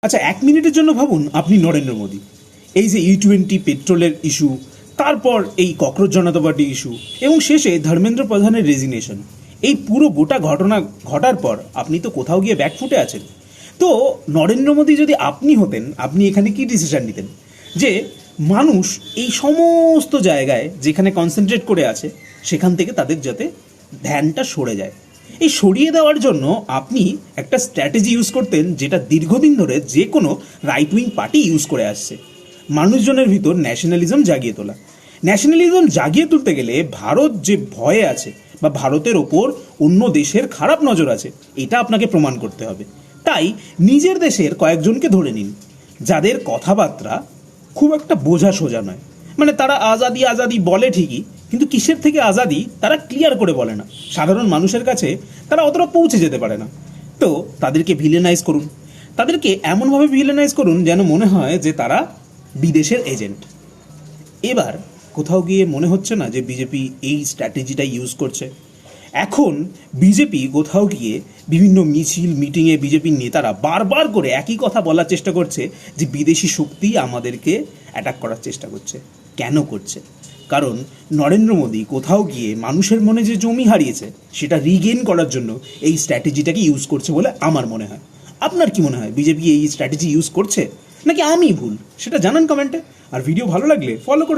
আচ্ছা, 1 মিনিটের জন্য ভাবুন আপনি নরেন্দ্র মোদী। এই যে E20 পেট্রোলের ইস্যু, তারপর এই ককরোচ জনতা পার্টি ইস্যু এবং শেষে ধর্মেন্দ্র প্রধানের রেজিগনেশন, এই পুরো গোটা ঘটনা ঘটার পর আপনি তো কোথাও গিয়ে ব্যাকফুটে আছেন। তো নরেন্দ্র মোদী যদি আপনি হতেন, আপনি এখানে কি ডিসিশন নিতেন? যে মানুষ এই সমস্ত জায়গায় যেখানে কনসেন্ট্রেট করে আছে সেখান থেকে তাদের যাতে ধ্যানটা সরে যায়, এই সরিয়ে দেওয়ার জন্য আপনি একটা স্ট্র্যাটেজি ইউজ করতেন যেটা দীর্ঘদিন ধরে যে কোনো রাইট উইং পার্টি ইউজ করে আসছে। মানুষজনের ভিতর ন্যাশনালিজম জাগিয়ে তোলা। ন্যাশনালিজম জাগিয়ে তুলতে গেলে ভারত যে ভয়ে আছে বা ভারতের ওপর অন্য দেশের খারাপ নজর আছে, এটা আপনাকে প্রমাণ করতে হবে। তাই নিজের দেশের কয়েকজনকে ধরে নিন যাদের কথাবার্তা খুব একটা বোঝা সোজা নয়। মানে তারা আজাদি আজাদি বলে ঠিকই, কিন্তু কিসের থেকে আজাদি তারা ক্লিয়ার করে বলে না। সাধারণ মানুষের কাছে তারা অতটা পৌঁছে যেতে পারে না। তো তাদেরকে ভিলেনাইজ করুন, তাদেরকে এমনভাবে ভিলেনাইজ করুন যেন মনে হয় যে তারা বিদেশের এজেন্ট। এবার কোথাও গিয়ে মনে হচ্ছে না যে বিজেপি এই স্ট্র্যাটেজিটা ইউজ করছে? এখন বিজেপি কোথাও গিয়ে বিভিন্ন মিছিল মিটিংয়ে বিজেপির নেতারা বারবার করে একই কথা বলার চেষ্টা করছে যে বিদেশি শক্তি আমাদেরকে অ্যাটাক করার চেষ্টা করছে। কেন করছে? কারণ নরেন্দ্র মোদী কোথাও গিয়ে মানুষের মনে যে জমি হারিয়েছে সেটা রিগেইন করার জন্য এই স্ট্র্যাটেজিটাকে ইউজ করছে বলে আমার মনে হয়। আপনার কি মনে হয়, বিজেপি এই স্ট্র্যাটেজি ইউজ করছে নাকি আমি ভুল? সেটা জানান কমেন্টে। আর ভিডিও ভালো লাগলে ফলো করে